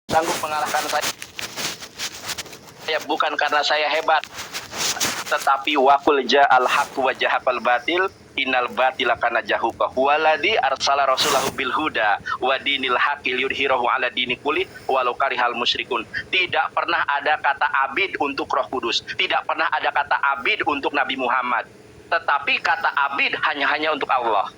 sanggup mengalahkan saya bukan karena saya hebat, tetapi wakul ja'al haq wa jahaqal batil innal batila kana jahuqa huwaladzi arsala rasulahu bil huda wa dinil haqqi liyudhhirahu ala dini kulli walau karihal musyrikun. Tidak pernah ada kata abid untuk Roh Kudus, tidak pernah ada kata abid untuk Nabi Muhammad, tetapi kata abid hanya untuk Allah.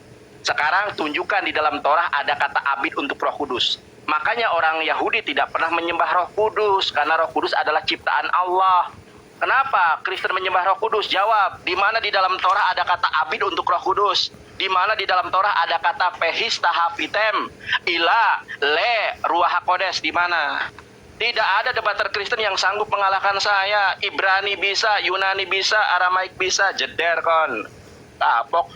Sekarang tunjukkan di dalam Torah ada kata abid untuk Roh Kudus. Makanya orang Yahudi tidak pernah menyembah Roh Kudus, karena Roh Kudus adalah ciptaan Allah. Kenapa Kristen menyembah Roh Kudus? Jawab, di mana di dalam Torah ada kata abid untuk Roh Kudus? Di mana di dalam Torah ada kata pehis tahafitem ila le ruah hakodes? Di mana? Tidak ada debater Kristen yang sanggup mengalahkan saya. Ibrani bisa, Yunani bisa, Aramaik bisa, jeder kon. Tapok.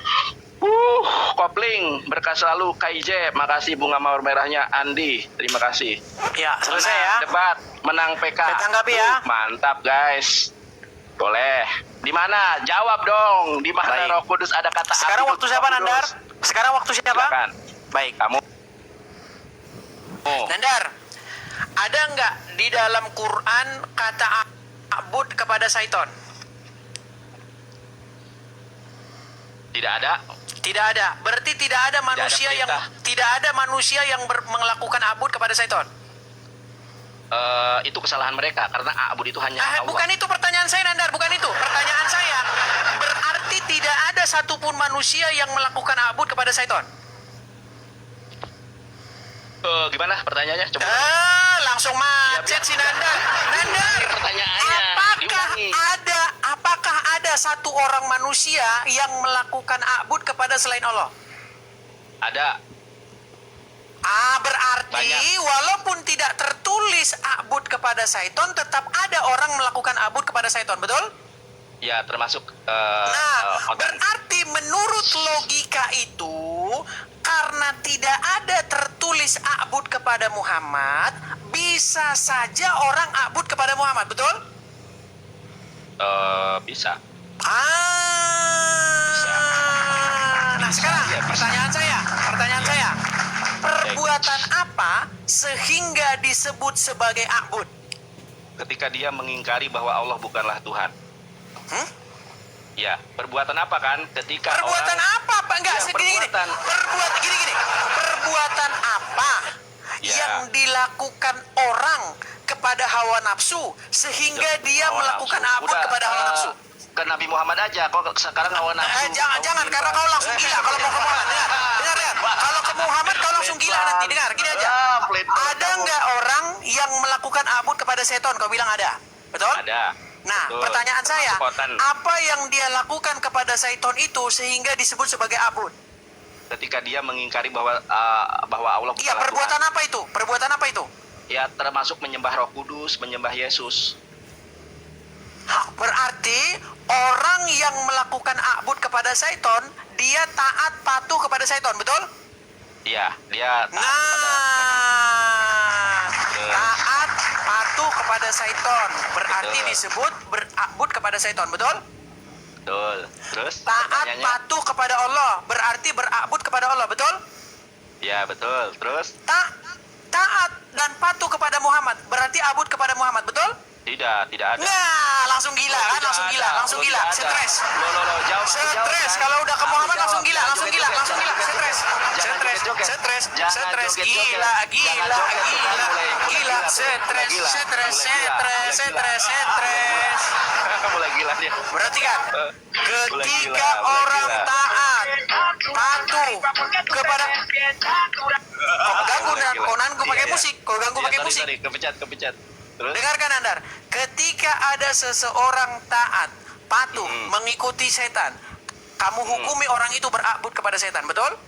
Kopling, berkah selalu KIJ, makasih bunga mawar merahnya Andi, terima kasih. Ya, selesai ya. Debat, menang PK. Saya tanggapi ya. Mantap guys. Boleh. Di mana? Jawab dong. Di mana Roh Kudus ada kata sekarang abid waktu siapa, Nandar? Sekarang waktu siapa? Silakan. Baik. Kamu. Nandar, ada nggak di dalam Quran kata abud kepada syaiton? Tidak ada. Tidak ada. Berarti tidak ada manusia yang melakukan abud kepada syaiton. Itu kesalahan mereka karena abud itu hanya Allah. Bukan itu pertanyaan saya, Nandar. Bukan itu pertanyaan saya. Berarti tidak ada satupun manusia yang melakukan abud kepada syaiton. Gimana pertanyaannya? Coba. Langsung macet si Nandar. Nandar, pertanyaannya. apakah ada satu orang manusia yang melakukan abud kepada selain Allah? Ada. Berarti banyak. Walaupun tidak tertulis abud kepada syaiton, tetap ada orang melakukan abud kepada syaiton, betul? Ya, termasuk berarti menurut logika itu, karena tidak ada tertulis abud kepada Muhammad, bisa saja orang abud kepada Muhammad, betul? Bisa. Nah sekarang pertanyaan saya, perbuatan apa sehingga disebut sebagai abud? Ketika dia mengingkari bahwa Allah bukanlah Tuhan. Ya, perbuatan apa kan? Ketika perbuatan orang, apa, Pak? Enggak, ya, gini. Perbuatan apa yang dilakukan orang kepada hawa nafsu sehingga dia melakukan abud kepada hawa nafsu? Ke Nabi Muhammad aja, kok sekarang hawa nafsu. Jangan, karena kau langsung gila kalau mau ke Muhammad. Dengar. Kalau ke Muhammad kau langsung gila nanti. Dengar, gini aja. Ada nggak orang yang melakukan abud kepada seton? Kau bilang ada, betul? Ada. Nah, betul. Pertanyaan saya, apa yang dia lakukan kepada seton itu sehingga disebut sebagai abud? Ketika dia mengingkari bahwa Allah bukanlah Tuhan. Perbuatan apa itu? Perbuatan apa itu? Ya, termasuk menyembah Roh Kudus, menyembah Yesus. Berarti orang yang melakukan abud kepada syaiton, dia taat patuh kepada syaiton, betul? Iya, dia taat taat patuh kepada syaiton. Berarti disebut berabud kepada syaiton, betul? Betul. Terus taat patuh kepada Allah, berarti berabud kepada Allah, betul? Ya, betul. Terus taat dan patuh kepada Muhammad, berarti abud kepada Muhammad, betul? tidak ada. Nah, langsung gila kan? Langsung gila. Stres. Stres. Kalau udah ke Muhammad langsung gila. Stres. Gila. Stres. Mulai gila dia. Berarti kan ketika orang taat patuh kepada ganggu pakai musik. Kau ganggu pakai musik. Kepecat. Terus? Dengarkan Nandar, ketika ada seseorang taat, patuh, mengikuti setan, kamu hukumi orang itu berabud kepada setan, betul?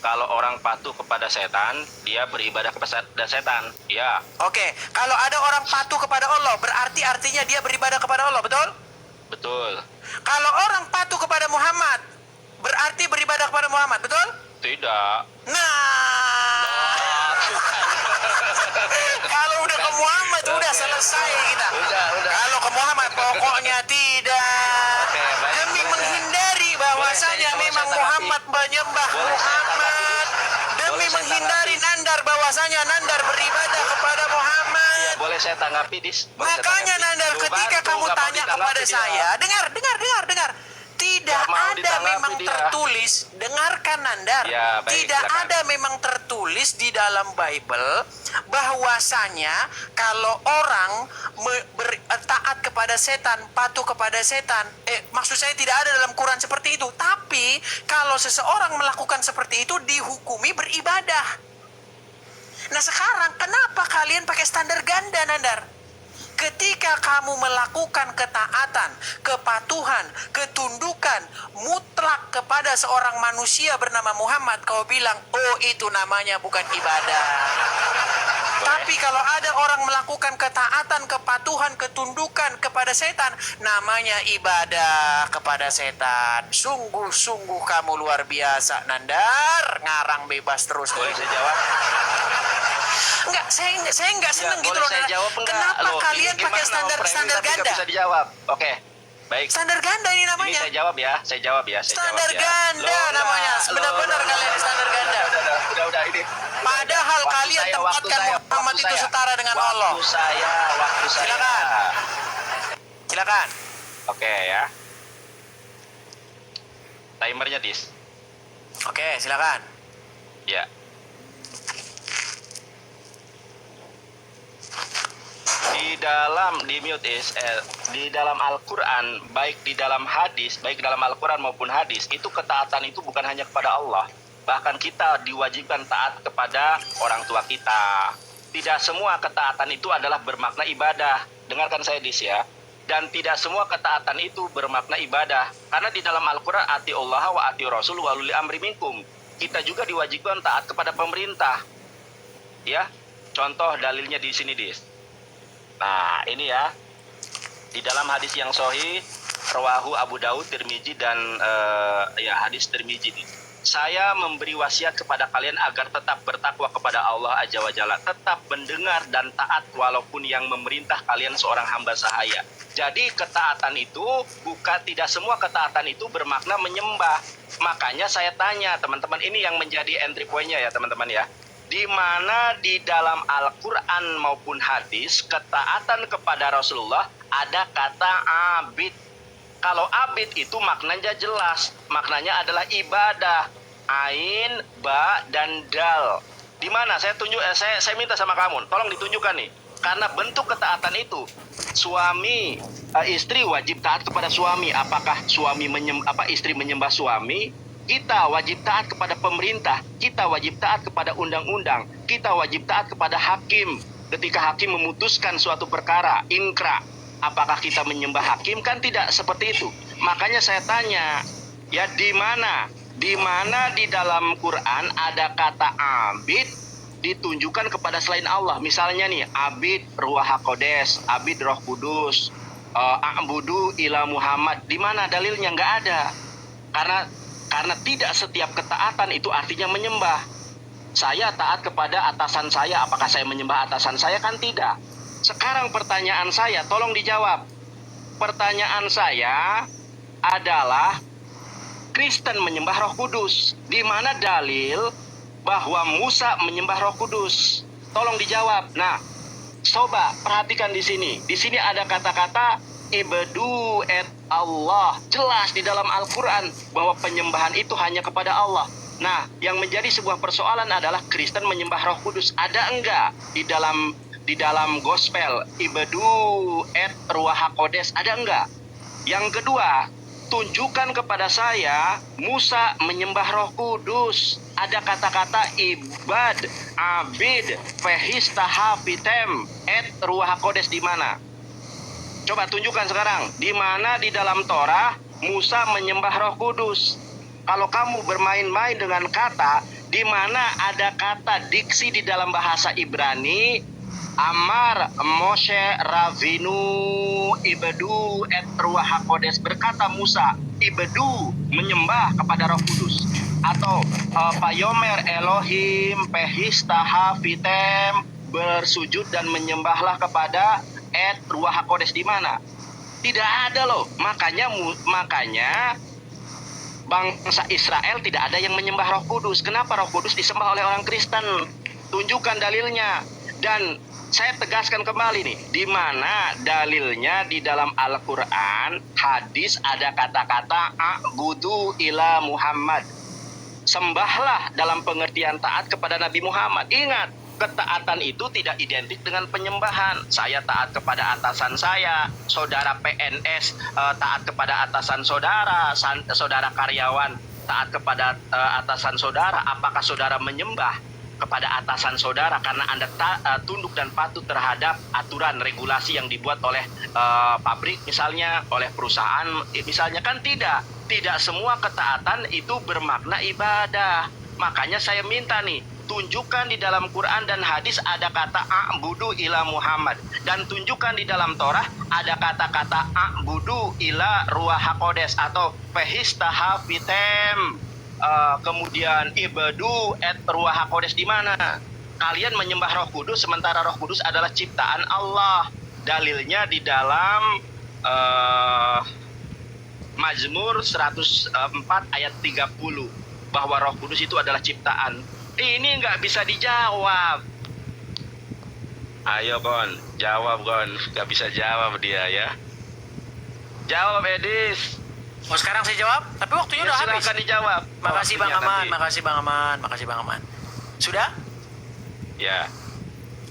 Kalau orang patuh kepada setan, dia beribadah kepada setan, ya. Oke, kalau ada orang patuh kepada Allah, berarti artinya dia beribadah kepada Allah, betul? Betul. Kalau orang patuh kepada Muhammad, berarti beribadah kepada Muhammad, betul? Tidak. Kalau udah ke Muhammad udah selesai kita. Kalau ke Muhammad pokoknya tidak. Demi menghindari bahwasanya memang Muhammad menyembah Muhammad. Demi menghindari Nandar bahwasanya Nandar beribadah boleh saya tanggapi, Dis? Boleh saya Makanya tanggapi? Nandar, Lu ketika bantu, kamu nggak mau tanya kepada ditanggapi dia. saya, dengar. Tidak Nggak mau ada ditanggapi memang dia. tertulis, dengarkan Nandar. Ya, baik, Tidak silakan. ada memang tertulis di dalam Bible bahwasanya kalau orang taat kepada setan, patuh kepada setan. Maksud saya tidak ada dalam Quran seperti itu. Tapi kalau seseorang melakukan seperti itu dihukumi beribadah. Nah sekarang kenapa kalian pakai standar ganda, Nandar? Ketika kamu melakukan ketaatan, kepatuhan, ketundukan mutlak kepada seorang manusia bernama Muhammad, kau bilang, oh itu namanya bukan ibadah. Tapi kalau ada orang melakukan ketaatan, kepatuhan, ketundukan kepada setan, namanya ibadah kepada setan. Sungguh-sungguh kamu luar biasa, Nandar. Ngarang bebas terus. Boleh saya jawab? Enggak, saya enggak seneng gitu boleh loh. saya Nandar. jawab enggak? Kenapa Loh, kalian ini pakai gimana standar framing tapi nggak ganda? bisa dijawab. Oke, baik. Standar ganda ini Ini namanya. saya jawab ya. Standar jawab ya. ganda namanya. Benar-benar kalian standar ganda. Udah ini. Padahal Waktu kalian saya, tempatkan Muhammad itu setara dengan waktu Allah. Waktu saya. Silakan. Silakan. Oke ya. Timernya, Dis. Oke, silakan. Ya. Di dalam Al-Qur'an, baik di dalam hadis, baik dalam Al-Qur'an maupun hadis, itu ketaatan itu bukan hanya kepada Allah. Bahkan kita diwajibkan taat kepada orang tua kita. Tidak semua ketaatan itu adalah bermakna ibadah. Dengarkan saya, Dis, ya. Dan tidak semua ketaatan itu bermakna ibadah. Karena di dalam Al-Qur'an, atiullaha wa atiur rasul wa ulil amri minkum. Kita juga diwajibkan taat kepada pemerintah. Ya. Contoh dalilnya di sini, Dis. Nah, ini ya. Di dalam hadis yang sahih, rawahu Abu Daud, Tirmizi dan hadis Tirmizi. Saya memberi wasiat kepada kalian agar tetap bertakwa kepada Allah Azza wa Jalla, tetap mendengar dan taat walaupun yang memerintah kalian seorang hamba sahaya. Jadi ketaatan itu tidak semua ketaatan itu bermakna menyembah. Makanya saya tanya teman-teman, ini yang menjadi entry point-nya ya teman-teman ya. Di mana di dalam Al-Quran maupun hadis ketaatan kepada Rasulullah ada kata abid. Kalau abid itu maknanya jelas, maknanya adalah ibadah. Ain, ba, dan dal. Di mana? Saya minta sama kamu, tolong ditunjukkan nih. Karena bentuk ketaatan itu, istri wajib taat kepada suami. Apakah istri menyembah suami? Kita wajib taat kepada pemerintah, kita wajib taat kepada undang-undang, kita wajib taat kepada hakim. Ketika hakim memutuskan suatu perkara, inkra, apakah kita menyembah hakim? Kan tidak seperti itu. Makanya saya tanya, ya di mana di dalam Quran ada kata abid ditunjukkan kepada selain Allah? Misalnya nih, abid ruah hakodes, abid roh kudus, a'budu ila Muhammad. Di mana dalilnya? Nggak ada. Karena tidak setiap ketaatan itu artinya menyembah. Saya taat kepada atasan saya, apakah saya menyembah atasan saya? Kan tidak. Sekarang pertanyaan saya, tolong dijawab. Pertanyaan saya adalah, Kristen menyembah Roh Kudus. Di mana dalil bahwa Musa menyembah Roh Kudus? Tolong dijawab. Nah, coba perhatikan di sini. Di sini ada kata-kata ibadu et Allah. Jelas di dalam Al-Quran bahwa penyembahan itu hanya kepada Allah. Nah, yang menjadi sebuah persoalan adalah Kristen menyembah Roh Kudus. Ada enggak di dalam gospel ibadu et ruah hakodes? Ada enggak? Yang kedua, tunjukkan kepada saya Musa menyembah Roh Kudus. Ada kata-kata ibad, abid, fehistahafitem et ruah hakodes di mana? Coba tunjukkan sekarang, di mana di dalam Torah Musa menyembah Roh Kudus. Kalau kamu bermain-main dengan kata, di mana ada kata diksi di dalam bahasa Ibrani, Amar Moshe Ravinu Ibedu et Ruach HaKodes, berkata Musa, Ibedu menyembah kepada Roh Kudus. Atau Payomer Elohim Pehistaha Fitem, bersujud dan menyembahlah kepada et Ruach HaKodes. Di mana? Tidak ada loh. Makanya bangsa Israel tidak ada yang menyembah Roh Kudus. Kenapa Roh Kudus disembah oleh orang Kristen? Tunjukkan dalilnya. Dan saya tegaskan kembali nih, di mana dalilnya di dalam Al-Quran, hadis ada kata-kata a'budu ila Muhammad. Sembahlah dalam pengertian taat kepada Nabi Muhammad. Ingat, ketaatan itu tidak identik dengan penyembahan. Saya taat kepada atasan saya, saudara PNS taat kepada atasan saudara, saudara karyawan taat kepada atasan saudara. Apakah saudara menyembah kepada atasan saudara karena Anda tunduk dan patuh terhadap aturan regulasi yang dibuat oleh pabrik misalnya, oleh perusahaan misalnya? Kan tidak. Tidak semua ketaatan itu bermakna ibadah. Makanya saya minta nih, tunjukkan di dalam Quran dan hadis ada kata a'budu ila Muhammad, dan tunjukkan di dalam Torah ada kata-kata a'budu ila Ruah HaQodes atau Fehistaha Fitem. Kemudian ibadu et Ruah HaQodes. Di mana kalian menyembah Roh Kudus sementara Roh Kudus adalah ciptaan Allah? Dalilnya di dalam Mazmur 104 ayat 30 bahwa Roh Kudus itu adalah ciptaan. Ini nggak bisa dijawab. Ayo Gon, jawab Gon. Nggak bisa jawab dia ya. Jawab Edis. Oh, sekarang saya jawab, tapi waktunya udah habis. Silakan dijawab. Makasih Bang Waktunya Aman, nanti. makasih Bang Aman, makasih Bang Aman. Sudah? Ya.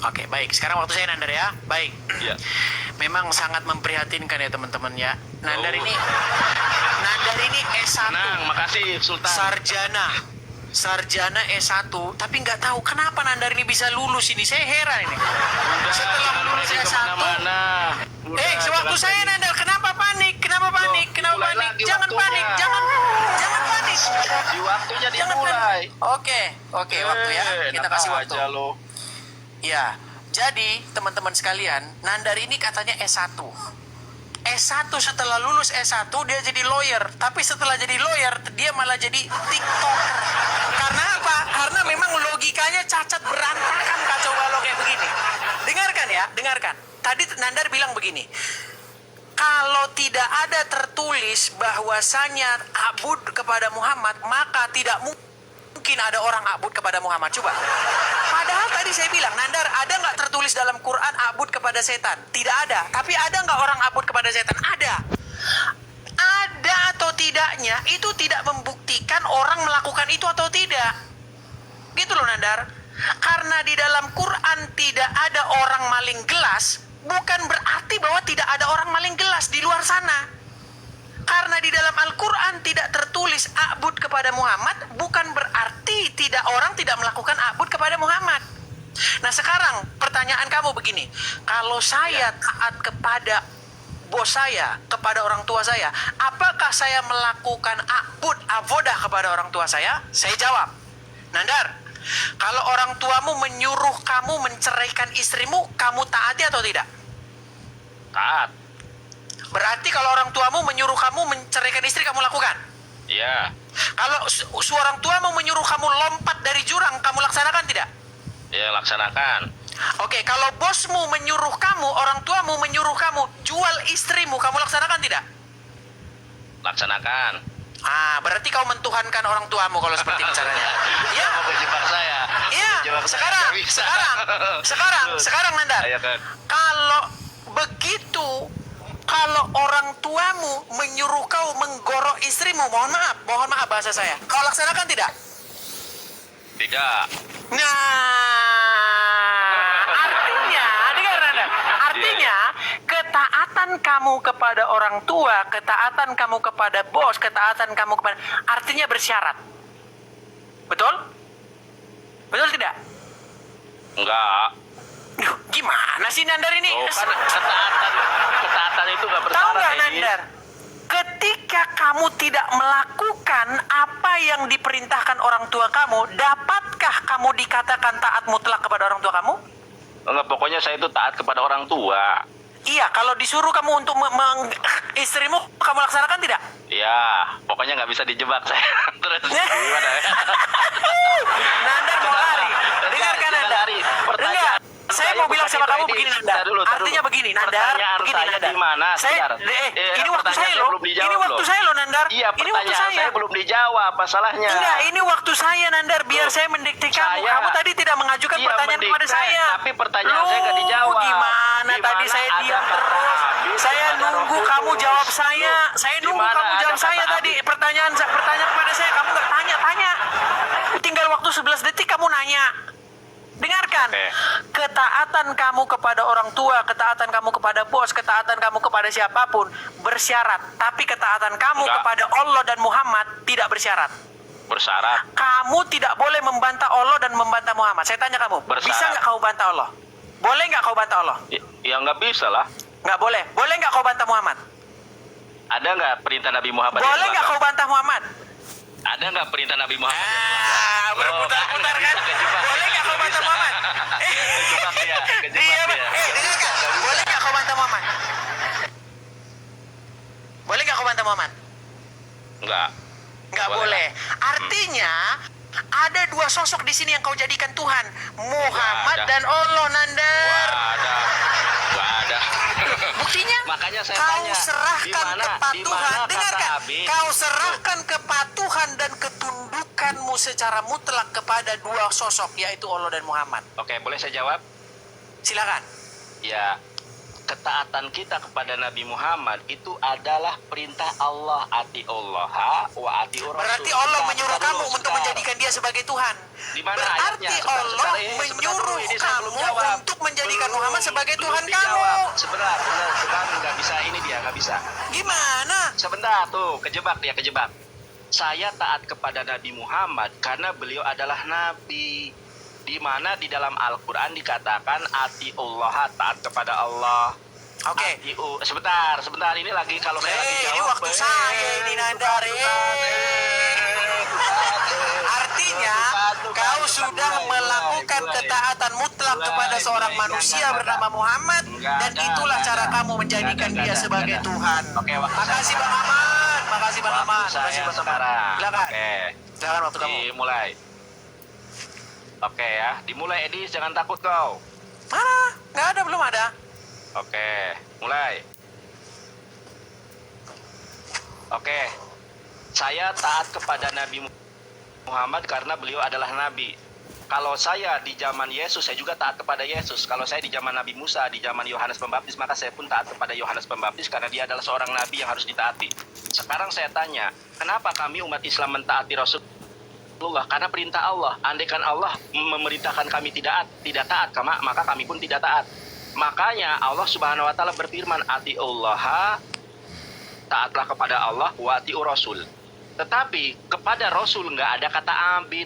Oke, baik. Sekarang waktu saya Nandar ya. Baik. Ya. Memang sangat memprihatinkan ya teman-teman ya. Nandar Oh. ini S1. Tenang, makasih Sultan. Sarjana S1, tapi nggak tahu kenapa Nandar ini bisa lulus ini. Saya heran ini. Setelah lulus S1, sewaktu saya Nandar, kenapa panik? Kenapa panik? Kenapa mulai panik? lagi Jangan waktunya. panik, jangan panik. Di waktunya Jangan dimulai. Oke, waktu ya. Kita kasih waktu. Aja lo. Ya, jadi teman-teman sekalian, Nandar ini katanya S1. S1 setelah lulus S1 dia jadi lawyer, tapi setelah jadi lawyer dia malah jadi TikToker. Karena apa? Karena memang logikanya cacat berantakan, kacau balau kayak begini. Dengarkan ya, dengarkan. Tadi Nandar bilang begini. Kalau tidak ada tertulis bahwasanya abud kepada Muhammad, maka tidak mungkin ada orang abud kepada Muhammad. Coba. Padahal tadi saya bilang, Nandar, ada nggak tertulis dalam Quran abud kepada setan? Tidak ada. Tapi ada nggak orang abud kepada setan? Ada. Ada atau tidaknya itu tidak membuktikan orang melakukan itu atau tidak. Gitu loh Nandar. Karena di dalam Quran tidak ada orang maling gelas, bukan berarti bahwa tidak ada orang maling gelas di luar sana. Karena di dalam Al-Quran tidak tertulis a'bud kepada Muhammad, bukan berarti orang tidak melakukan a'bud kepada Muhammad. Nah sekarang pertanyaan kamu begini, kalau saya taat kepada bos saya, kepada orang tua saya, apakah saya melakukan a'bodah kepada orang tua saya? Saya jawab, Nandar, kalau orang tuamu menyuruh kamu menceraikan istrimu, kamu taati atau tidak? Taat. Berarti kalau orang tuamu menyuruh kamu menceraikan istri, kamu lakukan? Ya. Kalau seorang tuamu menyuruh kamu lompat dari jurang, kamu laksanakan tidak? Ya, laksanakan. Oke, kalau bosmu menyuruh kamu, orang tuamu menyuruh kamu jual istrimu, kamu laksanakan tidak? Laksanakan. Berarti kau mentuhankan orang tuamu kalau seperti itu caranya. Ya. Mau menjebak saya. Iya. Menjebak saya. Nggak bisa. Sekarang Nandar. Ayo kan. Kalau begitu, kalau orang tuamu menyuruh kau menggorok istrimu, mohon maaf bahasa saya, kau laksanakan tidak? Tidak. Nah, artinya, dengar Nanda, artinya ketaatan kamu kepada orang tua, ketaatan kamu kepada bos, ketaatan kamu kepada, artinya bersyarat. Betul? Betul tidak? Enggak. Duh, gimana sih Nandar ini? Oh, kan ketaatan itu enggak Tahu bersyarat. nggak Edi. Nandar? Ketika kamu tidak melakukan apa yang diperintahkan orang tua kamu, dapatkah kamu dikatakan taat mutlak kepada orang tua kamu? Enggak, pokoknya saya itu taat kepada orang tua. Iya, kalau disuruh kamu untuk istrimu, kamu laksanakan tidak? Ya, pokoknya nggak bisa dijebak saya. Terus gimana ya? Nandar mau lari. Dengarkan Jangan Nandar. lari. Enggak, saya mau mau bilang sama kamu Ini, begini, sebentar Nandar. dulu, tar Artinya dulu. begini, Nandar. Pertanyaan Begini, saya Nandar. di mana? Saya, Sebentar. ini waktu Pertanyaan saya loh. belum dijawab Ini waktu loh. saya loh, Nandar. Iya, Ini waktu pertanyaan saya belum dijawab. Apa salahnya? Enggak, ini waktu saya, Nandar. Biar Loh, saya mendikte kamu. saya- Kamu tadi tidak mengajukan Iya, pertanyaan mendikte, kepada saya. tapi pertanyaan saya nggak dijawab. Gimana Di tadi mana saya ada diam kata terus? habis, Saya ada nunggu roh kamu kudus. jawab saya. Loh, Saya di nunggu mana kamu ada jawab kata saya tadi. habis? Pertanyaan kepada saya. Kamu nggak tanya. Tinggal waktu 11 detik kamu nanya. Dengarkan, Oke. ketaatan kamu kepada orang tua, ketaatan kamu kepada bos, ketaatan kamu kepada siapapun bersyarat. Tapi ketaatan kamu Enggak. kepada Allah dan Muhammad tidak bersyarat. Bersyarat. Kamu tidak boleh membantah Allah dan membantah Muhammad. Saya tanya kamu, Bersyarat. bisa nggak kau bantah Allah? Boleh nggak kau bantah Allah? Ya nggak bisa lah. Nggak boleh. Boleh nggak kau bantah Muhammad? Ada nggak perintah Nabi Muhammad? yang Boleh nggak dilanggar? kau bantah Muhammad? Ada nggak perintah Nabi Muhammad? yang dilanggar? Berputar-putar nggak kan? bisa kejebak. Boleh nggak kau bantah Muhammad? Kejebak dia, kejebak Iya, dia. dengarkan. Boleh nggak kau bantah Muhammad? Boleh nggak kau bantah Muhammad? Nggak. Nggak boleh. Artinya ada dua sosok di sini yang kau jadikan Tuhan, Muhammad ada. dan Allah, Nandar. Nggak ada. Buktinya, Makanya saya kau tanya, serahkan di mana kepatuhan. kata Dengarkan, habis? kau serahkan kepatuhan dan ketundukanmu secara mutlak kepada dua sosok, yaitu Allah dan Muhammad. Oke, boleh saya jawab? Silakan. Ya, ketaatan kita kepada Nabi Muhammad itu adalah perintah Allah, ati Allah wa ati Rasul. Berarti Allah menyuruh Sebentar kamu dulu, untuk sebentar. menjadikan dia sebagai Tuhan. Di mana Berarti ayatnya? Sebentar, Allah sebentar, menyuruh ini saya belum kamu jawab. untuk menjadikan Belum, Muhammad sebagai belum Tuhan dijawab. kamu. Sebentar, nggak bisa ini dia, nggak bisa. Gimana? Sebentar tuh, kejebak dia, kejebak. Saya taat kepada Nabi Muhammad karena beliau adalah Nabi. Di mana di dalam Al-Quran dikatakan ati Allah, taat kepada Allah. Oke. Sebentar, ini lagi kalau saya lagi Ini jawab. waktu saya ini, Nandar. Artinya, kau sudah melakukan ketaatan mutlak kepada seorang manusia bernama Muhammad, dan itulah cara kamu menjadikan dia sebagai Tuhan. Oke, waktu Makasih Bang Ahmad. Makasih Bang Ahmad. Saya Makasih Bang Ahmad. sekarang. Silakan. Oke, Silakan waktu kamu. dimulai. Oke ya, dimulai Edis, jangan takut kau. Mana? Nggak ada, belum ada. Oke, mulai. Oke, saya taat kepada Nabi Muhammad karena beliau adalah Nabi. Kalau saya di zaman Yesus, saya juga taat kepada Yesus. Kalau saya di zaman Nabi Musa, di zaman Yohanes Pembaptis, maka saya pun taat kepada Yohanes Pembaptis karena dia adalah seorang Nabi yang harus ditaati. Sekarang saya tanya, kenapa kami umat Islam mentaati Rasulullah? Karena perintah Allah. Andaikan Allah memerintahkan kami tidak taat, maka kami pun tidak taat. Makanya Allah Subhanahu wa taala berfirman, ati Allah, taatlah kepada Allah, wa ati Rasul. Tetapi kepada Rasul nggak ada kata abid,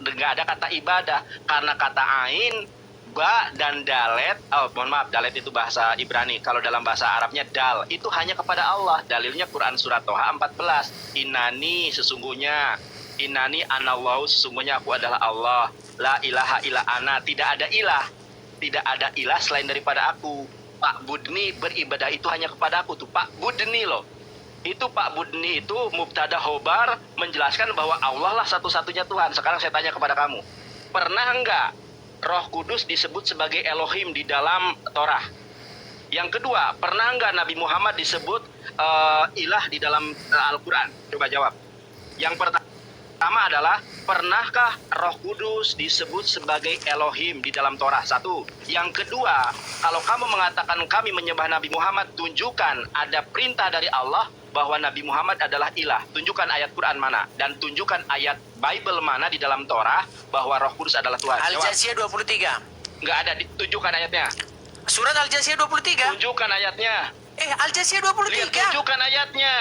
nggak ada kata ibadah, karena kata ain, ba dan dalet. Mohon maaf, dalet itu bahasa Ibrani. Kalau dalam bahasa Arabnya dal, itu hanya kepada Allah. Dalilnya Quran surat Toha 14. Inani, sesungguhnya Inani anallahu, sesungguhnya aku adalah Allah. La ilaha illa ana, tidak ada ilah selain daripada aku. Pak Budni, beribadah itu hanya kepada aku tuh. Pak Budni loh. Itu Pak Budni itu mubtada khobar menjelaskan bahwa Allah lah satu-satunya Tuhan. Sekarang saya tanya kepada kamu, pernah enggak Roh Kudus disebut sebagai Elohim di dalam Torah? Yang kedua, pernah enggak Nabi Muhammad disebut ilah di dalam Al-Quran? Coba jawab. Yang pertama adalah, pernahkah Roh Kudus disebut sebagai Elohim di dalam Torah? Satu. Yang kedua, kalau kamu mengatakan kami menyembah Nabi Muhammad, tunjukkan ada perintah dari Allah bahwa Nabi Muhammad adalah ilah. Tunjukkan ayat Quran mana, dan tunjukkan ayat Bible mana di dalam Torah bahwa Roh Kudus adalah Tuhan. Al-Jasiyah 23. Nggak ada, tunjukkan ayatnya. Surat Al-Jasiyah 23. Tunjukkan ayatnya. Al-Jasiyah Lihat, 23. tunjukkan ayatnya.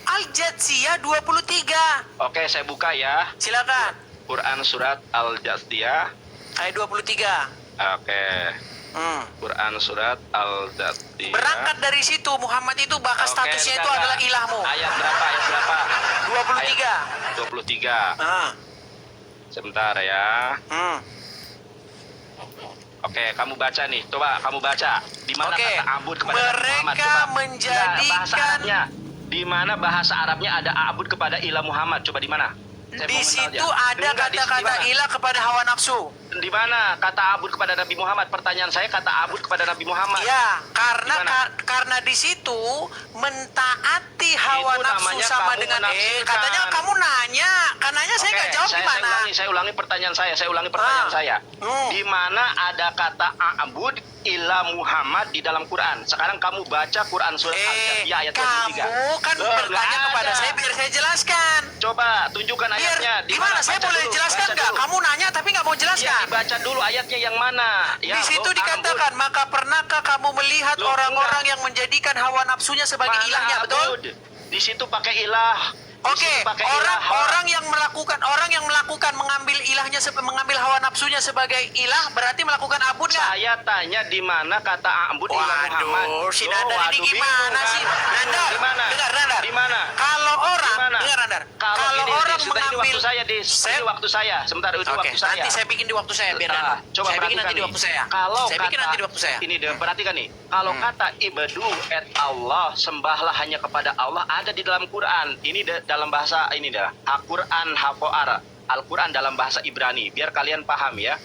Al-Jasiyah 23. Oke, saya buka ya. Silakan. Quran surat Al-Jasiyah. Ayat 23. Oke. Quran surat Al-Jasiyah. Berangkat dari situ, Muhammad itu bahkan Oke, statusnya itu enggak. adalah ilahmu. Ayat berapa? 23. Ayat 23. Sebentar ya. Oke, kamu baca nih. Coba kamu baca. Di mana Oke. kata abud kepada Nabi Mereka Muhammad? Coba. menjadikan- Nah, bahasa Arabnya. Di mana bahasa Arabnya ada abud kepada ilah Muhammad? Coba di mana? Saya Di mau mengenal situ aja. ada Enggak, di kata-kata mana? ilah kepada hawa nafsu. Di mana kata abud kepada Nabi Muhammad? Pertanyaan saya, kata abud kepada Nabi Muhammad. Ya, karena Di mana? karena di situ mentaati hawa Itu nafsu namanya sama kamu dengan menafsirkan. katanya kamu nanya, kananya saya Oke, nggak jawab gimana? saya ulangi pertanyaan saya. Di mana ada kata a'bud ila Muhammad di dalam Quran? Sekarang kamu baca Quran surat Al-Kahfi ayat 23. Kamu kan Loh, bertanya nggak kepada ada. saya biar saya jelaskan. Coba tunjukkan Biar ayatnya. Di gimana? mana? Saya Baca boleh dulu, jelaskan baca nggak? dulu. Kamu nanya tapi nggak mau Ya, jelaskan. dibaca dulu ayatnya yang mana? Ya, Di situ loh, dikatakan, maka pernahkah kamu melihat Loh, orang-orang yang menjadikan hawa nafsunya sebagai Mana ilahnya, betul? abud? Di situ pakai ilah. Di Oke, situ pakai ilah. orang yang melakukan mengambil ilahnya mengambil hawa nafsunya sebagai ilah berarti melakukan abud nggak? Saya tanya di mana kata a'bud ila Muhammad. Waduh, si Loh, Nandar ini waduh, gimana bingung, sih? kan? Nandar, Di mana? dengar Nandar. Di mana? Kalau orang, Di mana? dengar Nandar. Kalau Kalau gini, orang Dis, ini mengambil waktu saya, Dis. Ini waktu saya. Sebentar, itu Oke, waktu saya. nanti saya bikin di waktu saya biar Nah, Nandar. coba Saya bikin perhatikan nanti di nih. waktu saya. Kalau Saya bikin nanti di waktu saya. Ini perhatikan nih. Kalau kata ibadu et Allah, sembahlah hanya kepada Allah, ada di dalam Quran. Ini dalam bahasa ini dah. Al-Quran Hafo'ar. Al-Quran dalam bahasa Ibrani. Biar kalian paham ya.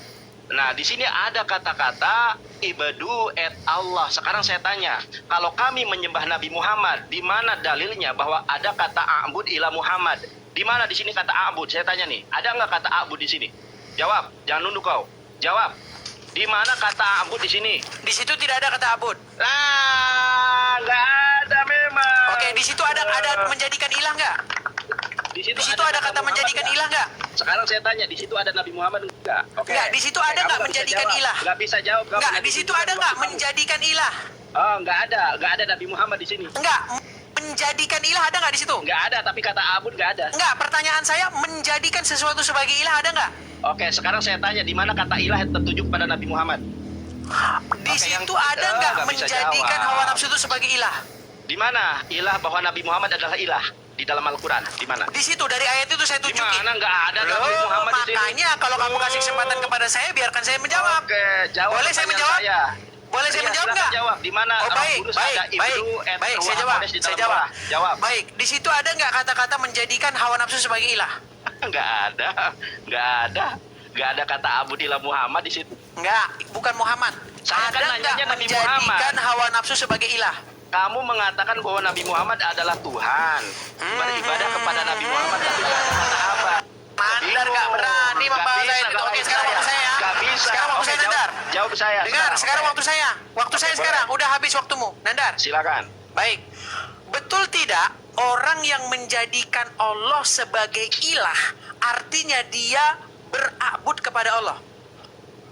Nah, di sini ada kata-kata ibadu et Allah. Sekarang saya tanya, kalau kami menyembah Nabi Muhammad, di mana dalilnya bahwa ada kata a'bud ila Muhammad? Di mana di sini kata a'bud? Saya tanya nih, ada nggak kata a'bud di sini? Jawab, jangan nunduk kau. Jawab. Di mana kata a'bud di sini? Di situ tidak ada kata abud. Nggak ada memang. Oke, di situ ada menjadikan ilah nggak? Di Di situ ada kata Muhammad menjadikan nggak? ilah nggak? Sekarang saya tanya, di situ ada Nabi Muhammad enggak? Oke. Nggak, di situ ada Kamu nggak bisa menjadikan jawab. ilah? Nggak bisa jawab. kamu. Nggak, Nanti di situ tunjukkan ada nggak waktu kamu. menjadikan ilah? Oh, nggak ada Nabi Muhammad di sini. Enggak, menjadikan ilah ada nggak di situ? Nggak ada, tapi kata abud nggak ada. Enggak, pertanyaan saya menjadikan sesuatu sebagai ilah ada nggak? Oke, sekarang saya tanya, di mana kata ilah yang tertuju kepada Nabi Muhammad? Di Oke, situ yang- ada nggak nggak bisa menjadikan jawab. hawa nafsu itu sebagai ilah? Di mana ilah bahwa Nabi Muhammad adalah ilah? Di dalam Al-Quran, di mana? Di situ dari ayat itu saya Di tunjukin. mana nggak ada Nabi Loh, Muhammad di sini? makanya kalau kamu kasih kesempatan kepada saya, biarkan saya menjawab. Oke, jawab. Boleh saya pertanyaan menjawab? Boleh saya Iya, menjawab silakan nggak? jawab. Di mana Oh, Roh baik, Kudus baik, ada baik, Ibnu baik, Ruh saya jawab, Al-Qudus di saya dalam jawab. Quran? Jawab. Baik, di situ ada nggak kata-kata menjadikan hawa nafsu sebagai ilah? Nggak ada kata Abudillah Muhammad di situ. Enggak, bukan Muhammad. Saya kan Ada nggak nanyanya Nabi menjadikan Muhammad. hawa nafsu sebagai ilah? Kamu mengatakan bahwa Nabi Muhammad adalah Tuhan. Beribadah kepada Nabi Muhammad, tapi nggak ada kata apa. Mandar nggak berani membahas saya itu. Oke, sekarang waktu saya. Nggak bisa. Sekarang waktu Oke, saya, Nandar. Jawab saya. Dengar, sekarang Oke. waktu saya. Waktu Oke, saya boleh. sekarang. Udah habis waktumu. Nandar. Silakan. Baik. Betul tidak orang yang menjadikan Allah sebagai ilah artinya dia berabud kepada Allah?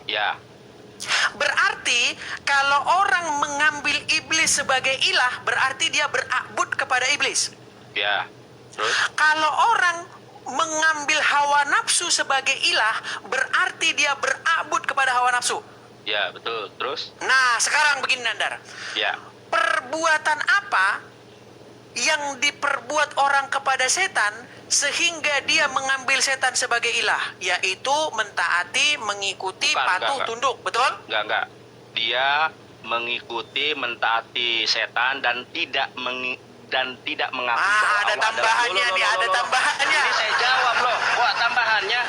Ya. Berarti kalau orang mengambil iblis sebagai ilah berarti dia berabud kepada iblis. Ya. Terus? Kalau orang mengambil hawa nafsu sebagai ilah berarti dia berabud kepada hawa nafsu. Ya, betul. Terus? Nah, sekarang begini Nandar. Ya. Perbuatan apa yang diperbuat orang kepada setan sehingga dia mengambil setan sebagai ilah, yaitu mentaati, mengikuti, Bukan, patuh, enggak. tunduk, betul? Enggak. Dia mengikuti, mentaati setan dan tidak mengakui bahwa Ada Allah tambahannya adalah- nih, ada tambahannya. Ini saya jawab loh. Kok tambahannya?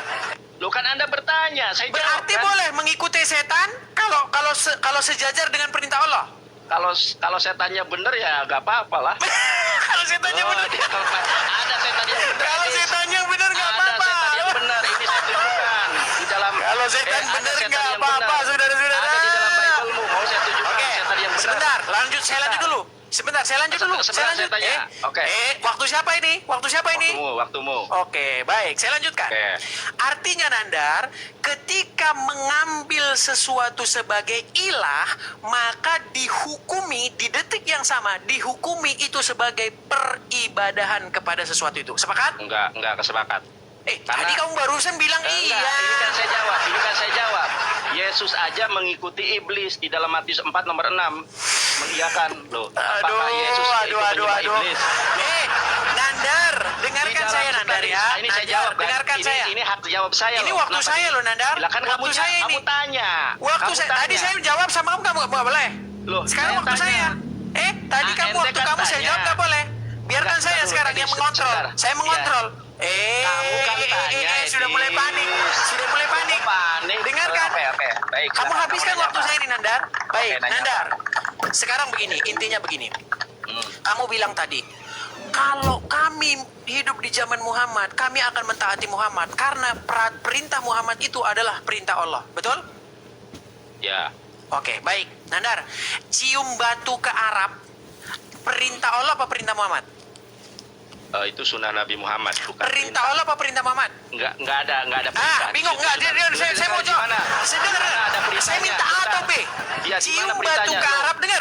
Lo kan Anda bertanya, saya jawab. Berarti kan? boleh mengikuti setan kalau sejajar dengan perintah Allah. Kalau setannya bener ya nggak apa-apa lah. Kalau setannya Oh, benar. kalau ada setan yang bener. Kalau ini. setannya benar nggak Ada apa-apa. setan yang benar. Ini saya tunjukkan di dalam. Kalau setan ada benar setan nggak yang apa-apa, benar. saudara-saudara. Ada di dalam Bible-mu. Mau saya tunjukkan Oke, setan yang benar. sebentar, saya lanjut dulu. Sebentar, saya lanjut dulu. Sebentar, Saya lanjut. saya tanya. Oke. Waktu siapa ini? Waktu siapa ini? Waktumu. Oke, baik. Saya lanjutkan. Oke. Artinya, Nandar, ketika mengambil sesuatu sebagai ilah, maka dihukumi di detik yang sama, dihukumi itu sebagai peribadahan kepada sesuatu itu. Sepakat? Enggak kesepakat. Tadi kamu barusan bilang Enggak, iya. ini kan saya jawab. Yesus aja mengikuti iblis di dalam Matius 4 nomor 6. Mengiyakan loh. Apakah Yesus itu menyembah iblis? Nandar, dengarkan Di dalam saya Nandar ya. Ini saya Nandar, jawab kan? dengarkan saya. Ini hak jawab saya Ini loh. waktu Kenapa saya loh Nandar. Lah kan Waktu saya ini. kamu tanya. Waktu Kamu saya tanya. tadi saya jawab sama kamu nggak boleh. Loh, Sekarang saya waktu tanya. saya. Tadi kamu ente waktu kan kamu saya tanya. jawab nggak boleh. Biarkan Enggak, saya dulu, sekarang tadi yang mengontrol. sebentar. Saya mengontrol. Kamu kan tanya, sudah mulai Edis. panik. Sudah mulai panik. Panik. Dengarkan. Oke. Baik. Kamu silakan. habiskan Kamu waktu nanya saya ini, Nandar. Baik, Oke, nanya Nandar. Sekarang begini, intinya begini. apa? Kamu bilang tadi, kalau kami hidup di zaman Muhammad, kami akan mentaati Muhammad karena perintah Muhammad itu adalah perintah Allah. Betul? Ya. Oke, baik. Nandar, cium batu ke Arab, perintah Allah apa perintah Muhammad? Itu sunnah Nabi Muhammad, bukan Perintah Allah apa perintah Muhammad? Nggak ada perintah. Bingung nggak? Saya mau jawab. Saya minta A atau B. Iya, Cium gimana batu beritanya? ke Arab. Dengar.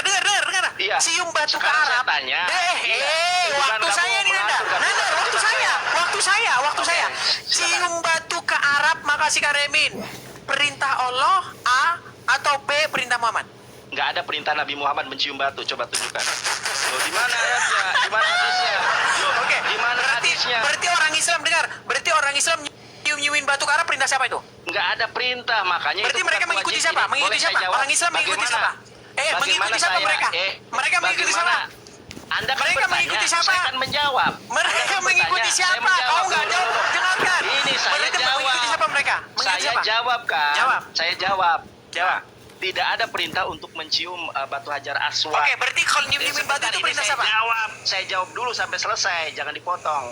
Iya. Cium batu ke Sekarang saya Arab. tanya. Bukan Waktu kamu saya ini, Nandar. mengatur, kamu Nandar, waktu saya. Oke, silakan. Cium batu ke Arab, makasih Kak Remin. Perintah Allah A atau B perintah Muhammad? Nggak ada perintah Nabi Muhammad mencium batu. Coba tunjukkan. Loh, di mana ayatnya? Di mana hadisnya? Loh, Oke. di mana hadisnya? Berarti orang Islam dengar. Berarti orang Islam nyium-nyiumin batu ke Arab perintah siapa itu? Nggak ada perintah, makanya Berarti itu mereka bukan mengikuti kewajiban. siapa? Boleh Mengikuti saya siapa? jawab? Orang Islam mengikuti Bagaimana? siapa? Mengikuti Bagaimana siapa saya- mereka? Mereka mengikuti bagaimana? siapa? Anda kan Mereka bertanya, mengikuti siapa? saya kan menjawab. Mereka Anda kan mengikuti bertanya, saya siapa? menjawab. Kau nggak jawab. Dengarkan. Ini saya Mereka jawab. mengikuti siapa mereka? Mengikuti Saya siapa? jawab kan? Jawab. Saya jawab. Jawab. Tidak ada perintah untuk mencium batu hajar aswad. Oke, berarti kalau nyium-nyiumin batu Sebentar, itu ini perintah saya siapa? jawab. Saya jawab dulu sampai selesai, jangan dipotong.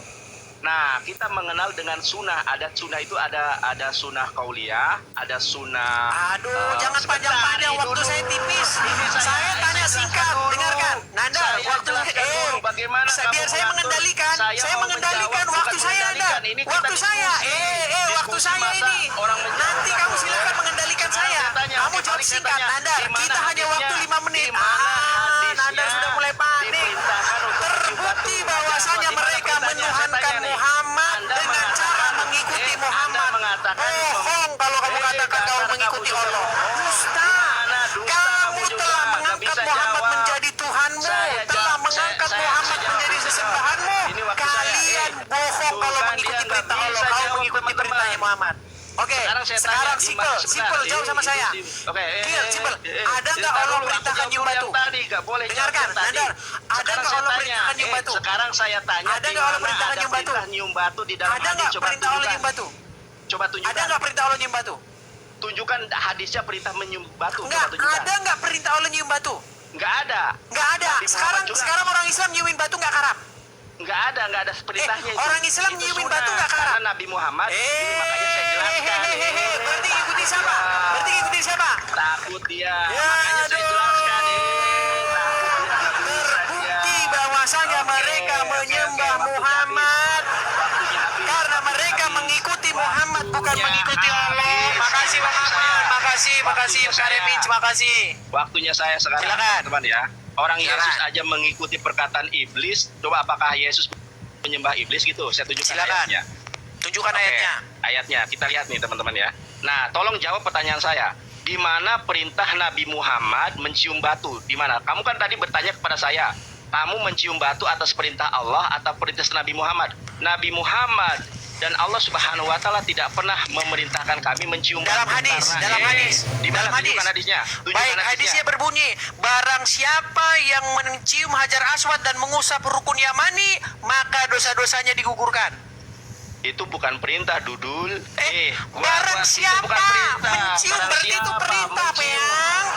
Nah, kita mengenal dengan sunnah. Ada sunnah itu ada sunnah kauliyah, ada sunnah. Aduh, jangan sebentar, panjang-panjang. ini Waktu dulu. saya tipis. Ini Saya tanya jelaskan singkat. dulu. Dengarkan. Nandar, Saya waktu jelaskan dulu bagaimana biar kamu saya mengatur. mengendalikan. Saya mau mengendalikan menjawab, waktu bukan saya, Nandar. mengendalikan. Ini kita Waktu saya. diskusi. Waktu Diskusi saya masa ini. orang menjawab. Nanti kamu silakan mengendalikan Nah, saya. saya tanya, Kamu oke, jawab balik saya singkat, tanya. Nandar. Di mana Kita hanya hadisnya? waktu 5 menit. Di mana hadisnya Nandar sudah mulai panik. diperintahkan untuk mencium batu? Terbukti bahwasanya Di mana mereka perintahnya? Saya menuhankan tanya nih. Muhammad Anda dengan mengatakan- cara mengikuti Anda Muhammad. mengatakan Bohong kalau kamu katakan dasar kamu kamu mengikuti juga Allah. bohong. Dusta. Mana dusta Kamu kamu juga? telah Nggak mengangkat bisa Muhammad jawab. menjadi Tuhanmu. Saya Telah jawab. mengangkat Saya Muhammad jawab. menjadi sesembahanmu. Ini waktu saya. Kalian bohong Tuh kalau kan, mengikuti dia nggak perintah Allah. bisa Kau jawab, mengikuti teman-teman. perintahnya Muhammad. Oke, Sekarang saya sekarang tanya, simpel, sebentar. jawab sama saya. Oke, Simpel. Ada nggak Ntar Allah dulu, perintahkan aku nyium jawab batu? yang tadi, nggak boleh jawab Dengarkan, yang tadi. Nandar. Ada Sekarang nggak saya Allah tanya, perintahkan nyium batu? sekarang saya tanya, Ada di nggak Allah mana perintahkan ada nyium batu? perintah nyium batu di dalam Ada hadis? nggak Coba perintah Allah tunjukkan. nyium batu? Coba tunjukkan. Ada nggak perintah Allah nyium batu? Tunjukkan hadisnya perintah menyium batu. Enggak, Coba tunjukkan. ada nggak perintah Allah nyium batu? Nggak ada. Nggak ada. Nabi Muhammad juga. Sekarang orang Islam nyiumin batu nggak karap? Nggak ada perintahnya itu. orang Islam Itu nyiumin sunnah. batu nggak karam? Karena Nabi Muhammad, ini makanya saya jelaskan. Berarti ngikutin siapa? Berarti ngikutin siapa? Takut dia. Ya, Makanya saya aduh. jelaskan. Takut dia nggak bisa Terbukti dia. bahwasanya Oke, mereka oke, menyembah waktunya Muhammad habis. Waktunya habis. karena mereka Habis. mengikuti Muhammad bukan Waktunya mengikuti Allah. habis. Makasih Bang Waktu Ahmad, saya. makasih Waktunya Kak saya. Remin, terima kasih. Waktunya saya sekarang, Silakan. teman ya. Orang Silakan. Yesus aja mengikuti perkataan iblis. Coba apakah Yesus menyembah iblis gitu? Saya tunjukkan Silakan. ayatnya. Tunjukkan Oke, ayatnya. ayatnya kita lihat nih teman-teman ya. Nah, tolong jawab pertanyaan saya. Di mana perintah Nabi Muhammad mencium batu? Di mana? Kamu kan tadi bertanya kepada saya, kamu mencium batu atas perintah Allah atau perintah Nabi Muhammad? Nabi Muhammad dan Allah Subhanahu wa taala tidak pernah memerintahkan kami mencium Dalam batu. hadis, Karena- dalam hadis, Di mana? dalam hadis. Tunjukkan hadisnya. Tunjukkan Baik, hadisnya berbunyi, barang siapa yang mencium Hajar Aswad dan mengusap rukun Yamani, maka dosa-dosanya digugurkan. Itu bukan perintah, Dudul. Barang siapa mencium, berarti itu perintah, Peang.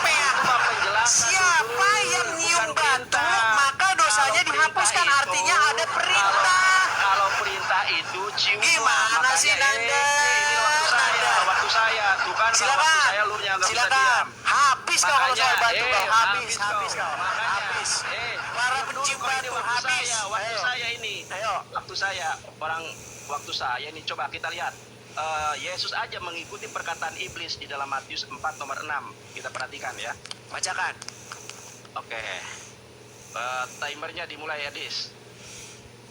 Siapa yang nyium batu, maka dosanya dihapuskan. Artinya ada perintah. Kalau perintah itu cium. Gimana sih, Nanda? Ini waktu saya. Tuh kan kalau waktu Silakan, saya lurunya nggak bisa silakan. diam. Habis kau kalau soal batu kau. Habis kau. kau. Makanya, Habis. Para pencium Duduk, ini batu, waktu habis. waktu Ayo. saya ini. Ayo. Waktu saya waktu saya ini coba kita lihat. Yesus aja mengikuti perkataan iblis di dalam Matius 4 nomor 6. Kita perhatikan ya. Bacakan. Oke. Timernya dimulai ya, Dis.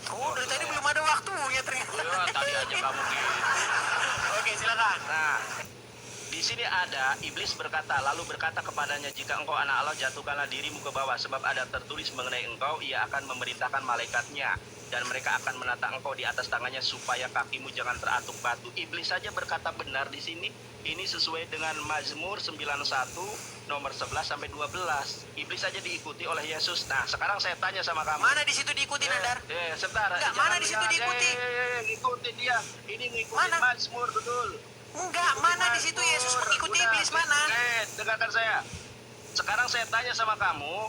Oh, dari tadi belum ada waktunya ternyata. Ya, tadi aja kamu gitu. Oke, silakan. Nah, di sini ada iblis berkata, lalu berkata kepadanya, jika engkau anak Allah, jatuhkanlah dirimu ke bawah, sebab ada tertulis mengenai engkau, ia akan memerintahkan malaikatnya, dan mereka akan menata engkau di atas tangannya supaya kakimu jangan teratuk batu. Iblis saja berkata benar di sini. Ini sesuai dengan Mazmur 91 nomor 11 sampai 12. Iblis saja diikuti oleh Yesus. Nah, sekarang saya tanya sama kamu. Mana di situ diikuti, Nandar? Sebentar. Enggak, mana di situ diikuti? Ngikuti dia. Ini ngikuti Mana? Mazmur, betul. Enggak, mana di situ Yesus mengikuti iblis, mana? Dengarkan saya. Sekarang saya tanya sama kamu.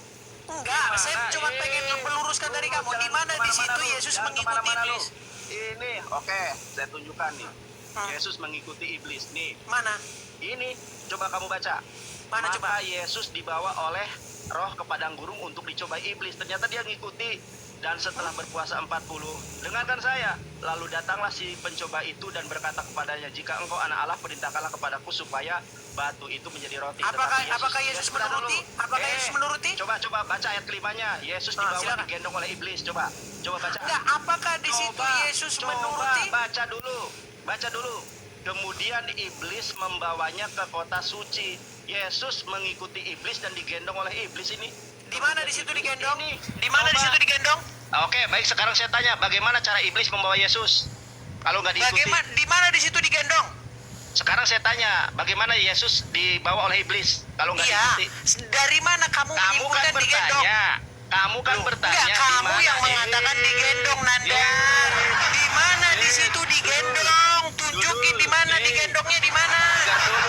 Enggak, saya cuma pengen meluruskan dari kamu. Di mana di situ Yesus mengikuti iblis? Ini, oke, saya tunjukkan nih. Yesus mengikuti iblis nih. Mana? Ini, coba kamu baca. Mana Maka coba? Yesus dibawa oleh roh ke padang gurun untuk dicobai iblis. Ternyata dia ngikuti. Dan setelah berpuasa 40, dengarkan saya. Lalu datanglah si pencoba itu dan berkata kepadanya, jika engkau anak Allah, perintahkanlah kepadaku supaya batu itu menjadi roti. Apakah Yesus menuruti? Apakah Yesus menuruti? Coba baca ayat kelimanya. Yesus dibawa silakan. digendong oleh iblis. Coba baca. Enggak, apakah di situ Yesus menuruti? Baca dulu. Kemudian iblis membawanya ke kota suci. Yesus mengikuti iblis dan digendong oleh iblis ini. Di mana di situ digendong? Di mana di situ digendong? Oke, baik, sekarang saya tanya, bagaimana cara iblis membawa Yesus? Kalau nggak diikuti. Bagaimana di mana di situ digendong? Sekarang saya tanya, bagaimana Yesus dibawa oleh iblis? Kalau nggak Iya, diikuti. dari mana kamu Kamu kan menyimpulkan digendong? bertanya. Kamu kan bertanya. Enggak, kamu di yang mana? mengatakan digendong, Nandar. Di mana di situ digendong? Tunjukin di mana digendongnya di mana?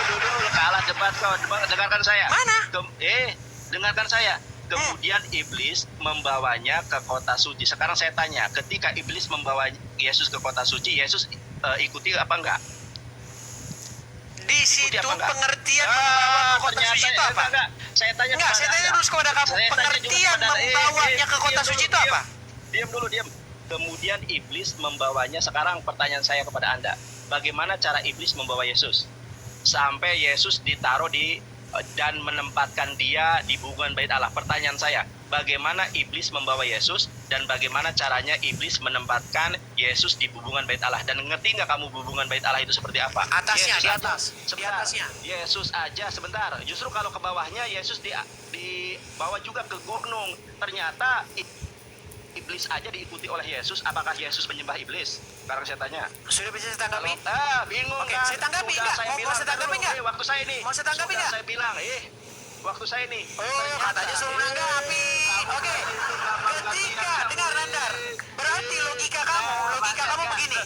Dulu kalah debat kau. Dengarkan saya. Mana? Dengarkan saya. Kemudian iblis membawanya ke kota suci. Sekarang saya tanya, ketika iblis membawa Yesus ke kota suci, Yesus ikuti apa enggak? Di situ apa enggak? pengertian membawa ke kota suci itu apa? Enggak. Saya tanya dulu kepada kamu. Pengertian membawanya ke kota suci itu apa? Diam. Kemudian iblis membawanya. Sekarang pertanyaan saya kepada Anda, bagaimana cara iblis membawa Yesus sampai Yesus ditaruh dan menempatkan dia di hubungan bait Allah? Pertanyaan saya, bagaimana iblis membawa Yesus dan bagaimana caranya iblis menempatkan Yesus di hubungan bait Allah? Dan ngerti nggak kamu hubungan bait Allah itu seperti apa? Atasnya, Yesus di aja, atas. Di sebentar. atasnya. Yesus aja sebentar. Justru kalau ke bawahnya Yesus dibawa juga ke gunung. Ternyata iblis aja diikuti oleh Yesus. Apakah Yesus menyembah iblis? Sekarang saya tanya. Sudah bisa saya tanggapi? Bingung Oke, kan? saya tanggapi Udah enggak? saya Mau bilang, saya tanggapi dulu, enggak? waktu saya nih. Mau saya tanggapi Sudah enggak? saya bilang, waktu saya nih. Katanya suruh menanggapi. Oke. Ketika, dengar Nandar. Berarti logika kamu begini.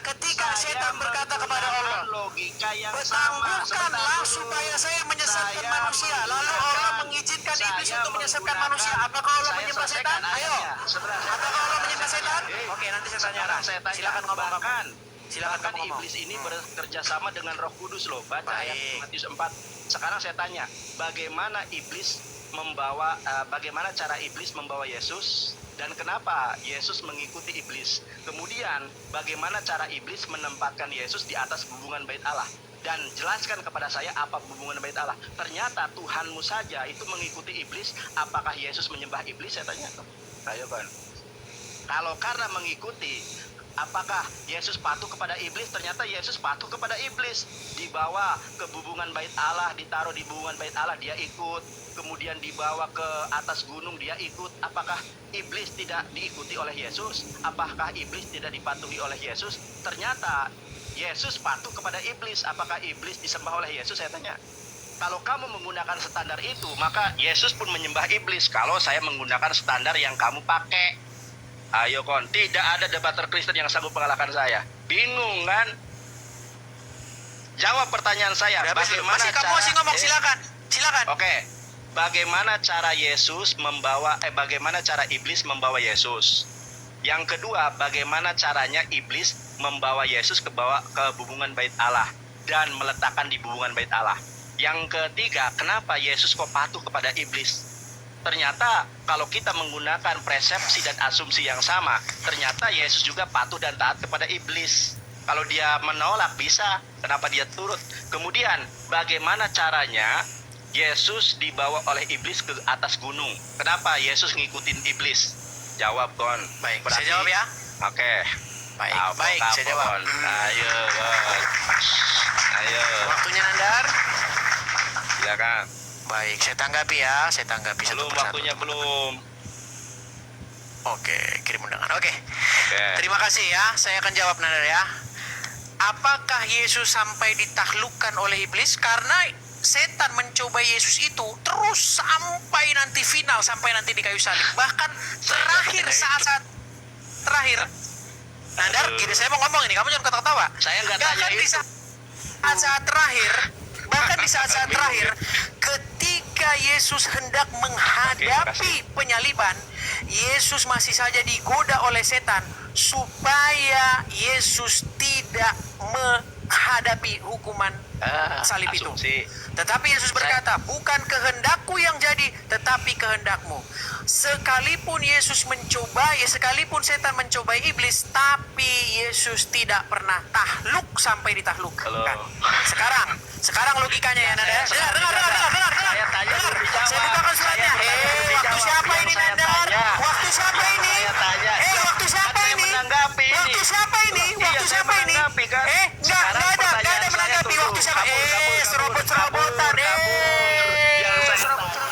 Ketika setan berkata kepada Allah, logika yang bertangguhkanlah supaya saya menyesatkan manusia. Lalu Allah mengizinkan iblis untuk menyesatkan manusia. Apakah Allah menyembah setan? Ayo. Apakah Allah menyembah setan? Oke, nanti saya tanyakan. Silakan ngomong kamu. Silakan ngomong. Iblis ini bekerja sama dengan Roh Kudus loh. Baca ayat Matius 4. Sekarang saya tanya, bagaimana cara iblis membawa Yesus dan kenapa Yesus mengikuti iblis? Kemudian bagaimana cara iblis menempatkan Yesus di atas hubungan bait Allah? Dan jelaskan kepada saya apa hubungan bait Allah. Ternyata Tuhanmu saja itu mengikuti iblis. Apakah Yesus menyembah iblis? Saya tanya. Ayo kan. Kalau karena mengikuti, apakah Yesus patuh kepada iblis? Ternyata Yesus patuh kepada iblis. Dibawa ke hubungan bait Allah, ditaruh di hubungan bait Allah, dia ikut. Kemudian dibawa ke atas gunung, dia ikut. Apakah iblis tidak diikuti oleh Yesus? Apakah iblis tidak dipatuhi oleh Yesus? Ternyata Yesus patuh kepada iblis. Apakah iblis disembah oleh Yesus? Saya tanya. Kalau kamu menggunakan standar itu, maka Yesus pun menyembah iblis. Kalau saya menggunakan standar yang kamu pakai, ayo kon, tidak ada debater Kristen yang sanggup mengalahkan saya. Bingung kan? Jawab pertanyaan saya. Bagaimana kamu masih ngomong, silakan. Oke. Bagaimana cara bagaimana cara iblis membawa Yesus? Yang kedua, bagaimana caranya iblis membawa Yesus ke hubungan bait Allah dan meletakkan di hubungan bait Allah? Yang ketiga, kenapa Yesus kok patuh kepada iblis? Ternyata kalau kita menggunakan persepsi dan asumsi yang sama, ternyata Yesus juga patuh dan taat kepada iblis. Kalau dia menolak bisa, kenapa dia turut? Kemudian bagaimana caranya Yesus dibawa oleh iblis ke atas gunung? Kenapa Yesus ngikutin iblis? Jawab kon. Baik, Berarti, saya jawab ya. Oke. Baik, Kapok, baik, saya jawab. Ayo, bos. Ayo, Waktunya Nandar. silakan. Baik, saya tanggapi ya. Saya tanggapi satu Belum, persatu. waktunya belum. Oke, kirim undangan. Oke. Oke. Terima kasih ya. Saya akan jawab Nandar ya. Apakah Yesus sampai ditaklukkan oleh iblis? Karena setan mencoba Yesus itu terus sampai nanti final, sampai nanti di kayu salib. Bahkan terakhir, saat-saat terakhir. Nandar, gini saya mau ngomong ini, kamu jangan ketawa-ketawa. Saya nggak tanya Bahkan di itu. saat-saat terakhir, bahkan di saat-saat terakhir, ketika Yesus hendak menghadapi penyaliban, Yesus masih saja digoda oleh setan supaya Yesus tidak menghadapi hukuman salib itu. Asumsi. Tetapi Yesus berkata, bukan kehendakku yang jadi, tetapi kehendakmu. Sekalipun Yesus mencoba, sekalipun setan mencobai iblis, tapi Yesus tidak pernah tahluk sampai ditahlukkan. Halo. Sekarang logikanya ya Nanda. Dengar. Saya tanya belum dijawab. Saya bukakan suratnya. Saya belum Waktu dijawab. siapa Yang ini saya Nanda? tanya. Waktu siapa ini? Saya tanya. Waktu siapa Kan saya ini? menanggapi ini. Waktu siapa ini? Iya, Waktu saya siapa ini? menanggapi, kan? Enggak Sekarang ada pertanyaan menanggapi. saya Waktu siapa? kabur. Serobot-serobotan. Yang saya Serobot-serobotan.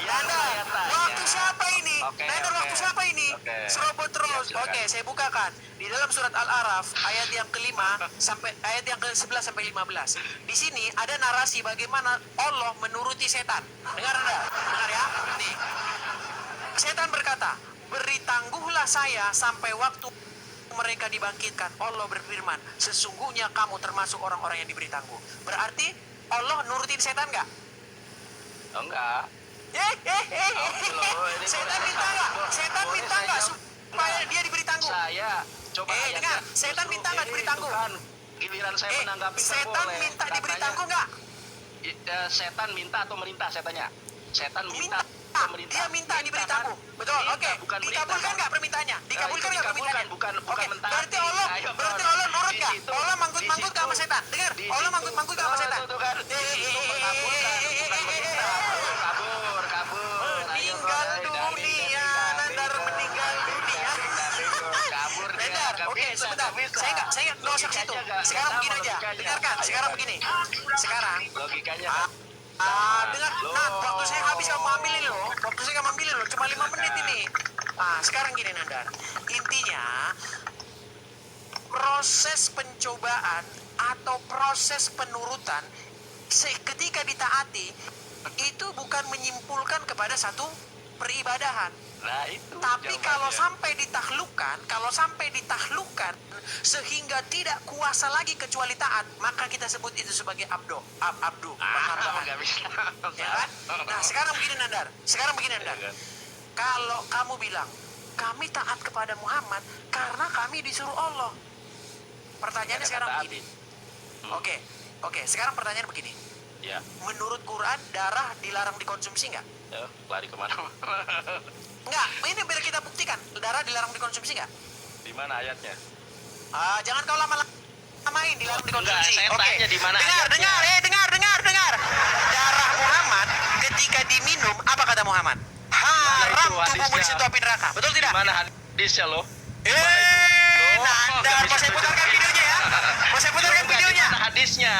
Yang saya tanya. Waktu siapa ini? Oke, Nanda, oke. waktu siapa ini? Oke. Serobot terus. Ya, silakan. Oke, saya bukakan. Di dalam surat Al-Araf ayat yang kelima sampai ayat yang ke-11 sampai 15. Di sini ada narasi bagaimana Allah menuruti setan. Dengar Anda? Dengar ya. Nih. Setan berkata, "Beri tangguhlah saya sampai waktu mereka dibangkitkan." Allah berfirman, "Sesungguhnya kamu termasuk orang-orang yang diberi tangguh." Berarti Allah nurutin setan nggak? Enggak. Setan minta nggak? Setan Boleh minta saya nggak jawab? supaya dia diberi tangguh? Saya coba ayatnya. dengar, setan minta nggak diberi Itu tangguh? kan giliran saya menanggapi nggak Setan boleh. minta diberi Katanya, tangguh nggak? Setan minta atau merintah saya tanya. Setan minta Minta. atau merintah? Dia minta diberi kan? tangguh. Betul. Minta, Oke. bukan merintah, Dikabulkan kan? nggak permintaannya? Dikabulkan Itu nggak permintaannya? bukan Oke. mentaati. Berarti Allah Ayo, berarti Bro. Allah nurut Di nggak? situ- Allah di manggut-manggut nggak sama situ- setan? Dengar. di Allah situ- manggut-manggut nggak sama setan? Tuh kan. Di situ mengabulkan, bukan merintah. Kabur. Ayo, Meninggal Bro. dunia. Nandar meninggal dunia. Kabur dia. Nandar, Nggak oke, bisa, sebentar. nggak bisa. Saya nggak usah ke situ. Logikanya nggak Sekarang sama, begini aja. logikanya. Dengarkan. Ayo, Sekarang Bro. begini. Sekarang Logikanya. dengar, nah, waktu saya habis kamu ambilin loh. Waktu saya kamu ambilin loh, cuma 5 menit ini. Nah, sekarang gini Nandar. Intinya, proses pencobaan atau proses penurutan ketika ditaati itu bukan menyimpulkan kepada satu peribadahan. Nah, itu Tapi kalau jawabannya. sampai ditahlukkan sehingga tidak kuasa lagi kecuali taat, maka kita sebut itu sebagai abdu, penghambahan. Nggak bisa. Ya kan? Nah, sekarang begini Nandar. Iya kan? Kalau kamu bilang, kami taat kepada Muhammad karena kami disuruh Allah. Pertanyaannya Ada sekarang kata begini. hati. Oke. Sekarang pertanyaan begini. Ya, Menurut Quran, darah dilarang dikonsumsi nggak? ya, lari kemana? Nggak. Ini biar kita buktikan. Darah dilarang dikonsumsi nggak? Di mana ayatnya? Jangan kau lama-lamain dilarang dikonsumsi. Enggak, saya Oke. tanya di mana Dengar. ayatnya. Darah Muhammad ketika diminum, apa kata Muhammad? Haram Mana itu tubuhmu hadisnya? disentuh api neraka. Betul Di tidak? mana hadisnya lo? Nandar, nggak mau bisa saya putarkan tunjukin. videonya ya? Mau saya putarkan Enggak, videonya? di mana hadisnya?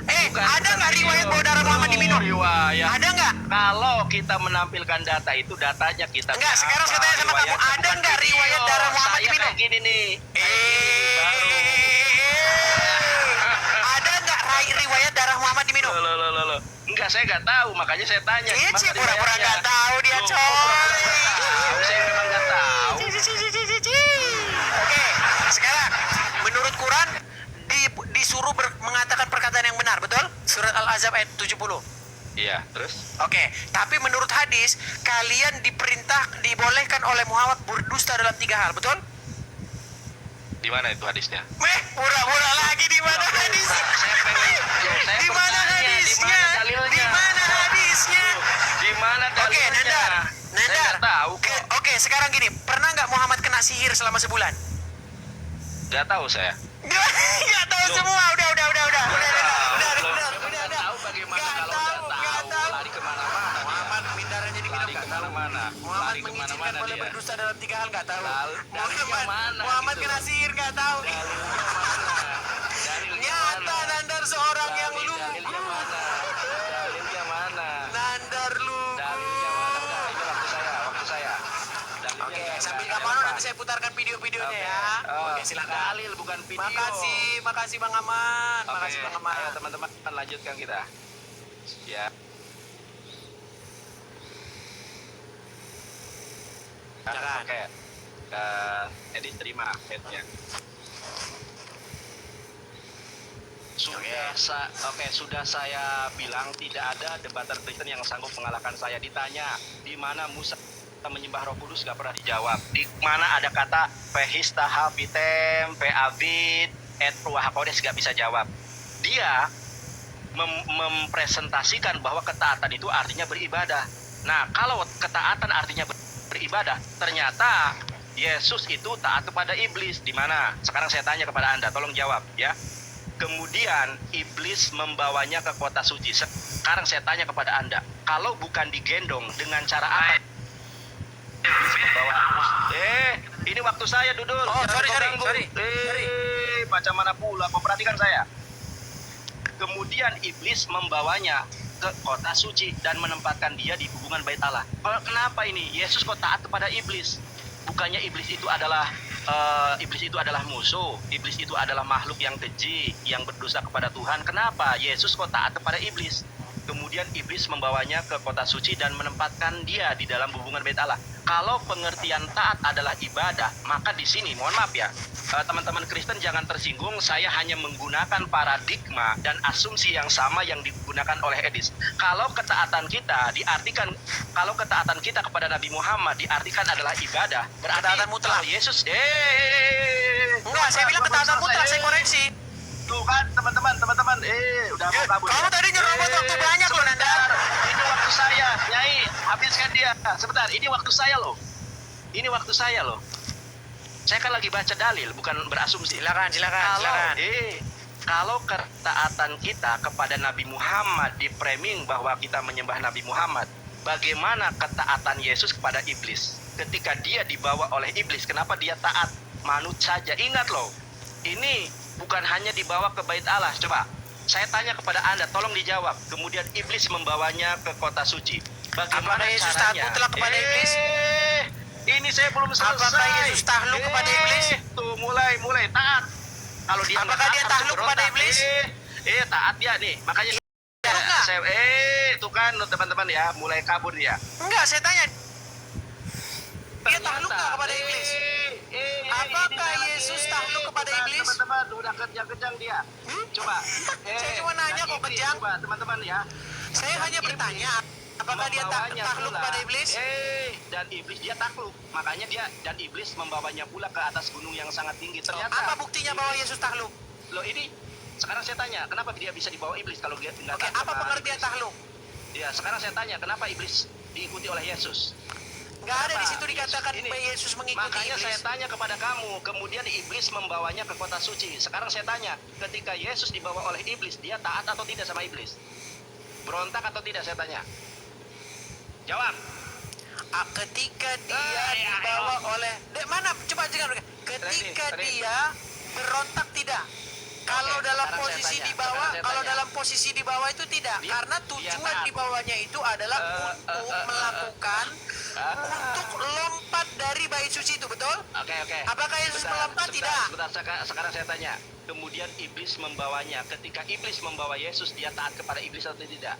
Ada nggak riwayat bahwa darah Muhammad diminum? Riwayat. Ada nggak? Kalau kita menampilkan data itu, datanya kita. Enggak, sekarang saya tanya sama kamu, Riwayatnya ada bukan nggak video. riwayat darah Muhammad Saya diminum? kayak gini nih. Baru. Ada nggak riwayat darah Muhammad diminum? Loh. Enggak, saya nggak tahu, makanya saya tanya. Iya, Gimana pura-pura riwayatnya? nggak tahu dia, Loh, coy. pura-pura nggak tahu, saya memang nggak tahu. Oke, sekarang menurut Quran disuruh mengatakan perkataan yang benar, betul? Surat Al-Ahzab ayat 70. Iya, terus? Oke, tapi menurut hadis kalian dibolehkan oleh Muhammad berdusta dalam 3 hal, betul? Di mana itu hadisnya? Pura-pura lagi di mana hadisnya? Di mana hadisnya? Di mana hadisnya? Di mana Oke, dalilnya? Nandar. Saya nggak tahu kok. Oke, sekarang gini, pernah nggak Muhammad kena sihir selama sebulan? Nggak tahu saya. Nggak tahu Loh. semua. Udah. Nggak tahu bagaimana Nggak kalau tahu, nggak nggak tahu tahu. lari kemana-mana. Muhammad pindarannya di minum nggak tahu. Mana? Muhammad Lari mengizinkan kemana-mana boleh dia. berdusta dalam 3 hal nggak tahu. Dalilnya mana Muhammad gitu? kena sihir nggak tahu. Dalilnya Nyata mana? Nandar seorang yang Dalilnya lugu. mana? Dalilnya mana? Nandar lugu. Dalilnya mana? Udah, ini waktu saya. Dalilnya Oke, nggak sambil ada kapan apa. nanti saya putarkan video-videonya Oke. ya. Oh, Oke, silakan. Dalil bukan video. Makasih Bang Aman. Oke, Makasih Bang Aman. ayo teman-teman lanjutkan kita. Ya. Silakan. Oke. Edit terima headnya. Sudah saya bilang tidak ada debater Kristen yang sanggup mengalahkan saya. Ditanya di mana Musa menyembah Roh Kudus, gak pernah dijawab. Di mana ada kata pehista habitem, peabit, et ruah kodes, gak bisa jawab. Dia mempresentasikan bahwa ketaatan itu artinya beribadah. Nah, kalau ketaatan artinya beribadah, ternyata Yesus itu taat kepada iblis. Di mana? Sekarang saya tanya kepada Anda, tolong jawab ya. Kemudian iblis membawanya ke kota suci. Sekarang saya tanya kepada Anda, kalau bukan digendong, dengan cara apa iblis membawa? Ini waktu saya, Dudul. Oh, Jangan sorry. kau ganggu. Macam mana pula? Memperhatikan saya. Kemudian iblis membawanya ke kota suci dan menempatkan dia di hubungan bait Allah. Kenapa ini? Yesus kok taat kepada iblis? Bukannya iblis itu adalah musuh. Iblis itu adalah makhluk yang keji, yang berdosa kepada Tuhan. Kenapa Yesus kok taat kepada iblis? Kemudian iblis membawanya ke kota suci dan menempatkan dia di dalam hubungan bait Allah. Kalau pengertian taat adalah ibadah, maka di sini mohon maaf ya, teman-teman Kristen jangan tersinggung. Saya hanya menggunakan paradigma dan asumsi yang sama yang digunakan oleh Edis. Kalau ketaatan kita kepada Nabi Muhammad diartikan adalah ibadah, berarti Ketaatan mutlak. Yesus Enggak, saya bilang ketaatan mutlak, saya koreksi. Tuh kan teman-teman, udah mau kabur. Kamu tadi nyerobot waktu banyak loh, Nanda. Ini waktu saya, Nyai, habiskan dia. Sebentar, ini waktu saya loh. Saya kan lagi baca dalil, bukan berasumsi. Silakan. Kalau ketaatan kita kepada Nabi Muhammad di framing bahwa kita menyembah Nabi Muhammad, bagaimana ketaatan Yesus kepada iblis? Ketika dia dibawa oleh iblis, kenapa dia taat? Manut saja. Ingat loh, ini bukan hanya dibawa ke bait Allah. Coba, saya tanya kepada Anda, tolong dijawab. Kemudian iblis membawanya ke kota suci. Bagaimana Apakah Yesus caranya? taat mutlak kepada iblis? Ini saya belum selesai. Apakah Yesus takluk kepada iblis? Tuh, mulai taat. Kalau dia Apakah nggak dia taat, takluk berontak. kepada iblis? Taat dia nih. Makanya Takluk nggak? tuh kan teman-teman ya, mulai kabur dia. Enggak, saya tanya. Dia takluk nggak kepada iblis? Apakah Yesus takluk kepada iblis? Teman-teman, udah kejang-kejang dia. Coba. Saya cuma nanya kok iblis, kejang. Coba teman-teman ya. Saya hanya bertanya, apakah dia Membawanya takluk pula. kepada iblis? Dan iblis dia takluk. Makanya iblis membawanya pula ke atas gunung yang sangat tinggi. Ternyata Apa buktinya bahwa Yesus takluk? Loh, ini sekarang saya tanya, kenapa dia bisa dibawa iblis kalau dia nggak Oke, taat apa sama pengertian iblis? takluk? Ya, sekarang saya tanya, kenapa iblis diikuti oleh Yesus? Nggak ada di Kenapa? situ dikatakan Ini. Yesus mengikuti Makanya iblis. saya tanya kepada kamu, kemudian iblis membawanya ke kota suci. Sekarang saya tanya, ketika Yesus dibawa oleh iblis, dia taat atau tidak sama iblis? Berontak atau tidak, saya tanya. Jawab. Ketika dia dibawa oleh mana coba jangan ketika Tadi. dia berontak tidak. Kalau Oke, dalam sekarang saya posisi tanya, di bawah, sekarang saya kalau tanya. dalam posisi di bawah itu tidak, Dia- karena dia tujuan taat. dibawanya itu adalah untuk melakukan untuk lompat dari bait suci itu, betul? Oke. Apakah Yesus melompat? Tidak. Sekarang saya tanya. Kemudian iblis membawanya. Ketika iblis membawa Yesus, dia taat kepada iblis atau tidak?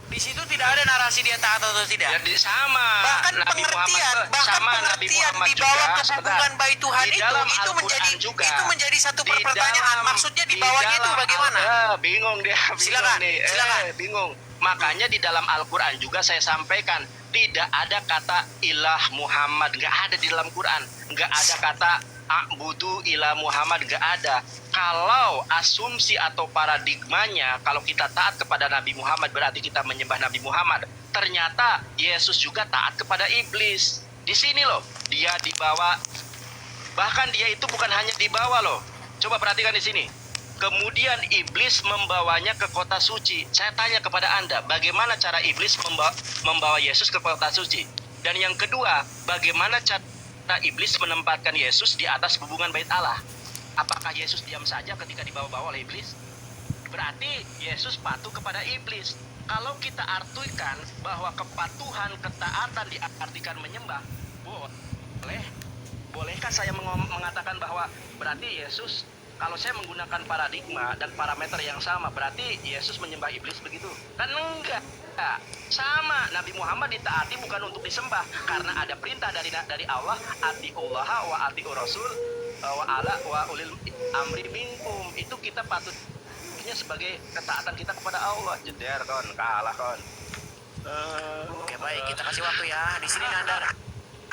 Di situ tidak ada narasi dia taat atau tidak. Jadi sama. Bahkan Nabi pengertian, Muhammad, bahkan sama Nabi pengertian Muhammad dibawa juga. ke Sebentar. hubungan bait Tuhan Di dalam itu Al-Quran menjadi juga. itu menjadi satu Di pertanyaan. dalam- Maksudnya di dibawanya itu dalam bagaimana? bingung dia. Silakan, nih. silakan. Bingung. Makanya di dalam Al-Quran juga saya sampaikan, tidak ada kata ilah Muhammad, nggak ada di dalam Quran. Nggak ada kata a'budu ilah Muhammad, nggak ada. Kalau asumsi atau paradigmanya, kalau kita taat kepada Nabi Muhammad berarti kita menyembah Nabi Muhammad. Ternyata Yesus juga taat kepada iblis. Di sini loh, dia dibawa. Bahkan dia itu bukan hanya dibawa loh. Coba perhatikan di sini. Kemudian iblis membawanya ke kota suci. Saya tanya kepada Anda, bagaimana cara iblis membawa Yesus ke kota suci? Dan yang kedua, bagaimana cara iblis menempatkan Yesus di atas hubungan bait Allah? Apakah Yesus diam saja ketika dibawa-bawa oleh iblis? Berarti Yesus patuh kepada iblis. Kalau kita artikan bahwa kepatuhan, ketaatan diartikan menyembah, bolehkah saya mengatakan bahwa berarti Yesus, kalau saya menggunakan paradigma dan parameter yang sama, berarti Yesus menyembah iblis begitu? Kan enggak. Sama, Nabi Muhammad ditaati bukan untuk disembah, karena ada perintah dari Allah, atiullah wa atiur rasul wa ala wa ulil amri minkum. Itu kita patutnya sebagai ketaatan kita kepada Allah. Jeder kon, kalah kon. Oke, baik, kita kasih waktu ya. Di sini Nandar